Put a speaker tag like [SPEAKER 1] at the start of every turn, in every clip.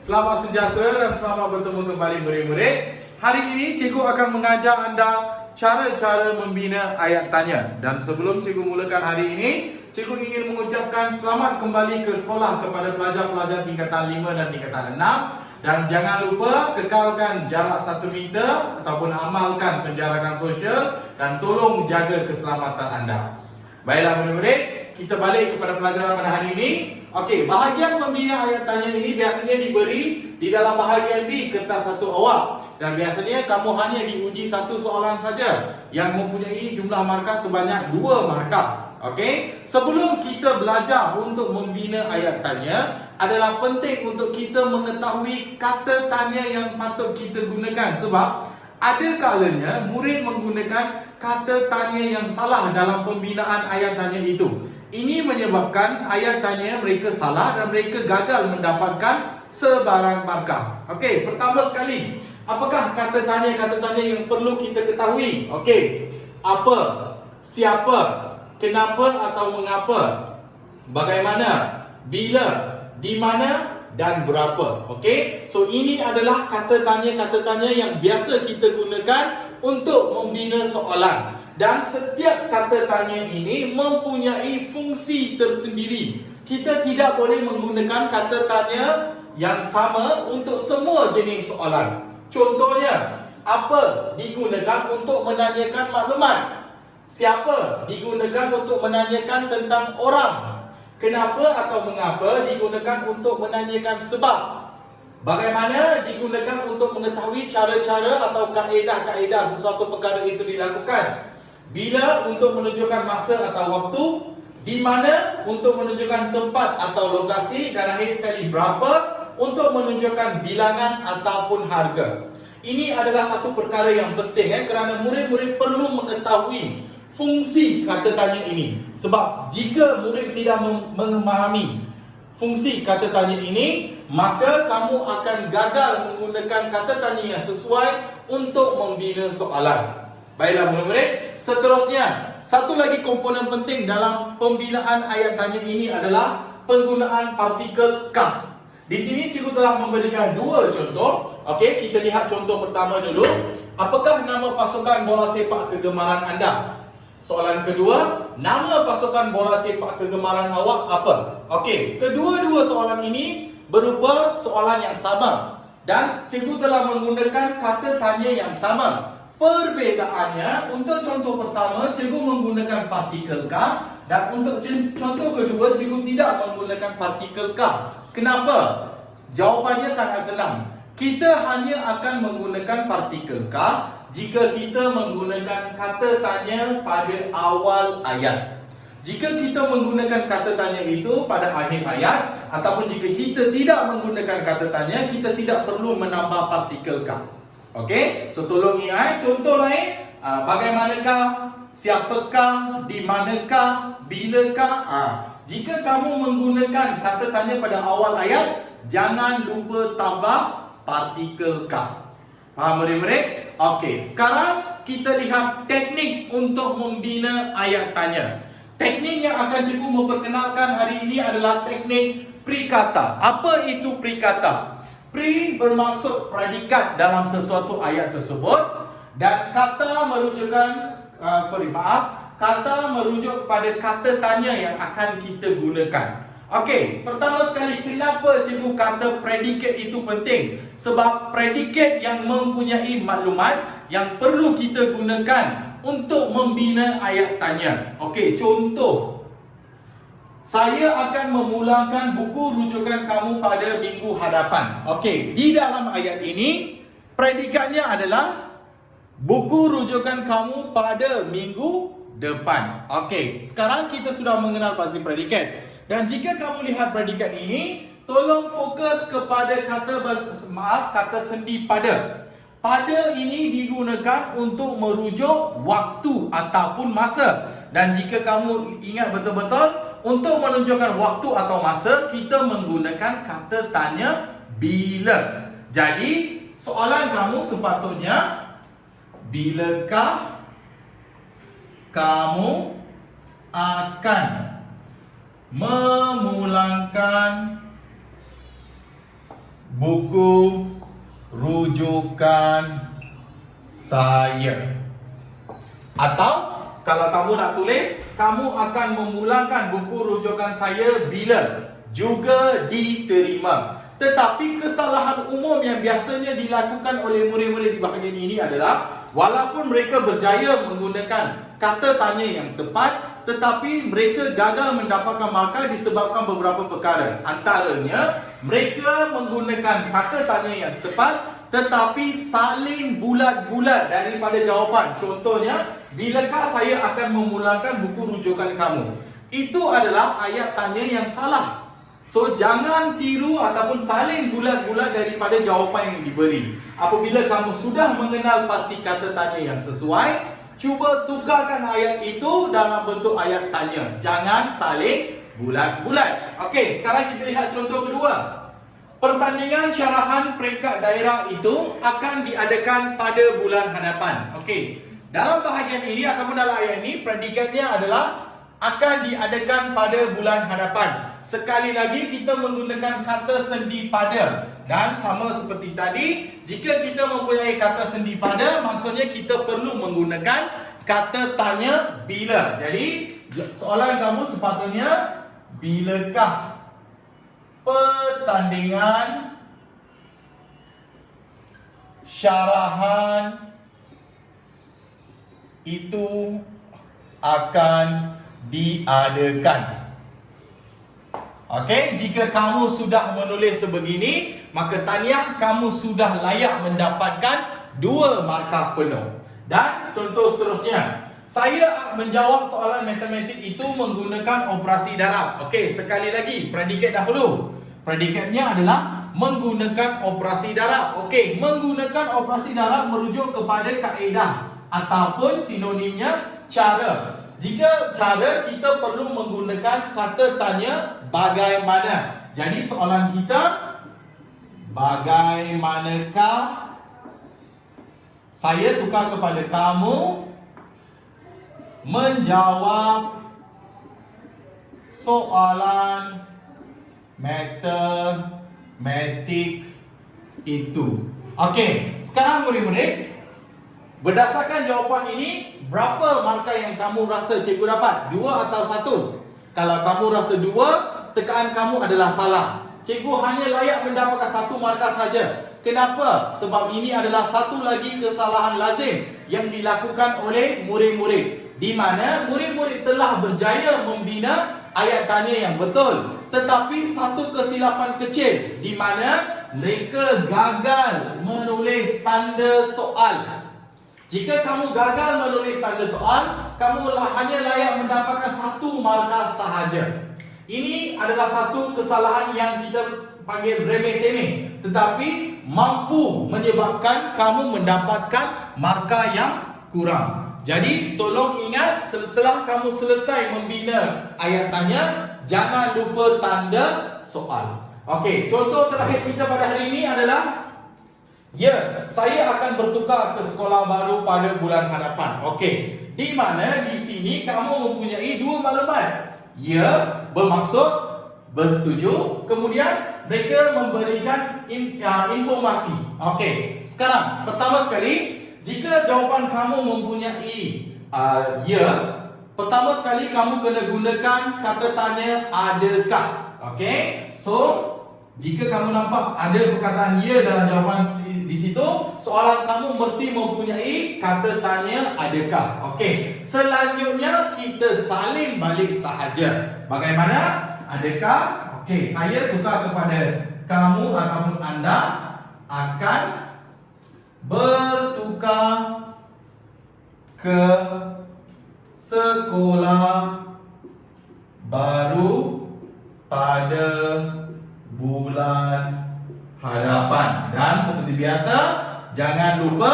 [SPEAKER 1] Selamat sejahtera dan selamat bertemu kembali murid-murid. Hari ini cikgu akan mengajar anda cara-cara membina ayat tanya. Dan sebelum cikgu mulakan hari ini, cikgu ingin mengucapkan selamat kembali ke sekolah kepada pelajar-pelajar tingkatan 5 dan tingkatan 6. Dan jangan lupa kekalkan jarak 1 meter ataupun amalkan penjarakan sosial dan tolong jaga keselamatan anda. Baiklah murid-murid, kita balik kepada pelajaran pada hari ini. Okey, bahagian membina ayat tanya ini biasanya diberi di dalam bahagian B kertas satu awal. Dan biasanya kamu hanya diuji satu soalan saja yang mempunyai jumlah markah sebanyak 2 markah. Okey, sebelum kita belajar untuk membina ayat tanya, adalah penting untuk kita mengetahui kata tanya yang patut kita gunakan. Sebab ada kalanya murid menggunakan kata tanya yang salah dalam pembinaan ayat tanya itu. Ini menyebabkan ayat tanya mereka salah dan mereka gagal mendapatkan sebarang markah. Okey, pertama sekali, apakah kata tanya yang perlu kita ketahui? Okey, apa, siapa, kenapa atau mengapa, bagaimana, bila, di mana dan berapa. Okey, so ini adalah kata tanya yang biasa kita gunakan untuk membina soalan. Dan setiap kata tanya ini mempunyai fungsi tersendiri. Kita tidak boleh menggunakan kata tanya yang sama untuk semua jenis soalan. Contohnya, apa digunakan untuk menanyakan maklumat? Siapa digunakan untuk menanyakan tentang orang? Kenapa atau mengapa digunakan untuk menanyakan sebab? Bagaimana digunakan untuk mengetahui cara-cara atau kaedah-kaedah sesuatu perkara itu dilakukan? Bila untuk menunjukkan masa atau waktu, di mana untuk menunjukkan tempat atau lokasi, dan akhir sekali berapa untuk menunjukkan bilangan ataupun harga. Ini adalah satu perkara yang penting kerana murid-murid perlu mengetahui fungsi kata tanya ini. Sebab jika murid tidak memahami fungsi kata tanya ini, maka kamu akan gagal menggunakan kata tanya yang sesuai untuk membina soalan. Baiklah murid-murid, seterusnya satu lagi komponen penting dalam pembinaan ayat tanya ini adalah penggunaan partikel kah. Di sini cikgu telah memberikan 2 contoh. Okey, kita lihat contoh pertama dulu. Apakah nama pasukan bola sepak kegemaran anda? Soalan kedua, nama pasukan bola sepak kegemaran awak apa? Okey, kedua-dua soalan ini berupa soalan yang sama dan cikgu telah menggunakan kata tanya yang sama. Perbezaannya, untuk contoh pertama cikgu menggunakan partikel kah, dan untuk contoh kedua cikgu tidak menggunakan partikel kah. Kenapa? Jawapannya sangat senang. Kita hanya akan menggunakan partikel kah jika kita menggunakan kata tanya pada awal ayat. Jika kita menggunakan kata tanya itu pada akhir ayat, ataupun jika kita tidak menggunakan kata tanya, kita tidak perlu menambah partikel kah. Okey, so tolong ingat contoh lain. Bagaimanakah, siapakah, di manakah, bilakah. Jika kamu menggunakan kata tanya pada awal ayat, jangan lupa tambah partikel kah. Faham murid-murid? Okey, sekarang kita lihat teknik untuk membina ayat tanya. Teknik yang akan cikgu memperkenalkan hari ini adalah teknik perikata. Apa itu perikata? Pre bermaksud predikat dalam sesuatu ayat tersebut, dan kata merujuk pada kata tanya yang akan kita gunakan. Okey, pertama sekali, kenapa cikgu kata predikat itu penting? Sebab predikat yang mempunyai maklumat yang perlu kita gunakan untuk membina ayat tanya. Okey, contoh. Saya akan memulakan buku rujukan kamu pada minggu hadapan. Okey, di dalam ayat ini predikatnya adalah buku rujukan kamu pada minggu depan. Okey, sekarang kita sudah mengenal pasti predikat. Dan jika kamu lihat predikat ini, tolong fokus kepada kata sendi pada. Pada ini digunakan untuk merujuk waktu ataupun masa. Dan jika kamu ingat betul-betul, untuk menunjukkan waktu atau masa, kita menggunakan kata tanya bila. Jadi, soalan kamu sepatutnya, bilakah kamu akan memulangkan buku rujukan saya. Atau kalau kamu nak tulis, kamu akan memulangkan buku rujukan saya bila juga diterima. Tetapi kesalahan umum yang biasanya dilakukan oleh murid-murid di bahagian ini adalah walaupun mereka berjaya menggunakan kata tanya yang tepat, tetapi mereka gagal mendapatkan markah disebabkan beberapa perkara. Antaranya, mereka menggunakan kata tanya yang tepat tetapi salin bulat-bulat daripada jawapan. Contohnya, bilakah saya akan memulangkan buku rujukan kamu? Itu adalah ayat tanya yang salah. So, jangan tiru ataupun salin bulat-bulat daripada jawapan yang diberi. Apabila kamu sudah mengenal pasti kata tanya yang sesuai, cuba tukarkan ayat itu dalam bentuk ayat tanya. Jangan salin bulat-bulat. Okey, sekarang kita lihat contoh kedua. Pertandingan syarahan peringkat daerah itu akan diadakan pada bulan hadapan. Okey, dalam bahagian ini ataupun dalam ayat ini, predikatnya adalah akan diadakan pada bulan hadapan. Sekali lagi kita menggunakan kata sendi pada. Dan sama seperti tadi, jika kita mempunyai kata sendi pada, maksudnya kita perlu menggunakan kata tanya bila. Jadi soalan kamu sepatutnya, bilakah pertandingan syarahan itu akan diadakan? Okey, jika kamu sudah menulis sebegini, maka tahniah, kamu sudah layak mendapatkan 2 markah penuh. Dan contoh seterusnya, saya menjawab soalan matematik itu menggunakan operasi darab. Okey, sekali lagi, predikat dahulu. Predikatnya adalah menggunakan operasi darab. Okey, menggunakan operasi darab merujuk kepada kaedah ataupun sinonimnya cara. Jika cara, kita perlu menggunakan kata tanya bagaimana. Jadi soalan kita, bagaimanakah saya tukar kepada kamu menjawab soalan matematik itu. Okey, sekarang murid-murid, berdasarkan jawapan ini, berapa markah yang kamu rasa cikgu dapat? 2 atau 1? Kalau kamu rasa 2, tekaan kamu adalah salah. Cikgu hanya layak mendapatkan 1 markah saja. Kenapa? Sebab ini adalah satu lagi kesalahan lazim yang dilakukan oleh murid-murid, di mana murid-murid telah berjaya membina ayat tanya yang betul, tetapi satu kesilapan kecil di mana mereka gagal menulis tanda soal. Jika kamu gagal menulis tanda soal, kamu hanya layak mendapatkan 1 markah sahaja. Ini adalah satu kesalahan yang kita panggil remeh-temeh, tetapi mampu menyebabkan kamu mendapatkan markah yang kurang. Jadi tolong ingat, setelah kamu selesai membina ayat tanya, jangan lupa tanda soal. Okey, contoh terakhir kita pada hari ini adalah, ya, saya akan bertukar ke sekolah baru pada bulan hadapan. Okey, di mana di sini kamu mempunyai 2 maklumat. Ya, bermaksud bersetuju, kemudian mereka memberikan informasi. Okey, sekarang pertama sekali, jika jawapan kamu mempunyai ya, pertama sekali kamu kena gunakan kata tanya adakah. Okey, so jika kamu nampak ada perkataan ya dalam jawapan di situ, soalan kamu mesti mempunyai kata tanya adakah. Okey, selanjutnya kita salin balik sahaja. Bagaimana? Adakah? Okey, saya tukar kepada kamu ataupun anda akan bertukar ke sekolah baru pada bulan hadapan. Dan seperti biasa, jangan lupa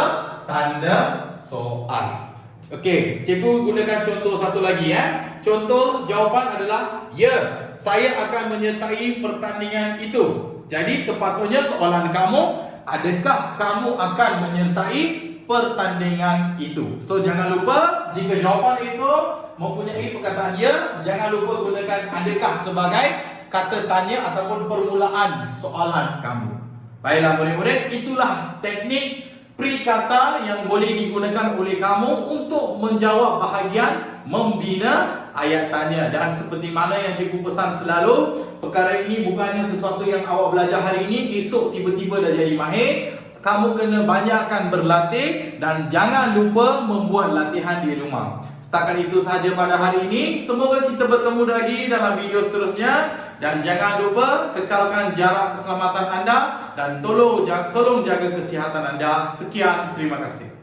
[SPEAKER 1] tanda soal. Okey, cikgu gunakan contoh satu lagi ya. Contoh jawapan adalah ya, saya akan menyertai pertandingan itu. Jadi sepatutnya soalan kamu, adakah kamu akan menyertai pertandingan itu? So jangan lupa, jika jawapan itu mempunyai perkataan ya, jangan lupa gunakan adakah sebagai kata tanya ataupun permulaan soalan kamu. Baiklah murid-murid, itulah teknik perikata yang boleh digunakan oleh kamu untuk menjawab bahagian membina ayat tanya. Dan seperti mana yang cikgu pesan selalu, perkara ini bukannya sesuatu yang awak belajar hari ini, esok tiba-tiba dah jadi mahir. Kamu kena banyakkan berlatih dan jangan lupa membuat latihan di rumah. Setakat itu sahaja pada hari ini. Semoga kita bertemu lagi dalam video seterusnya. Dan jangan lupa kekalkan jarak keselamatan anda dan tolong jaga kesihatan anda. Sekian, terima kasih.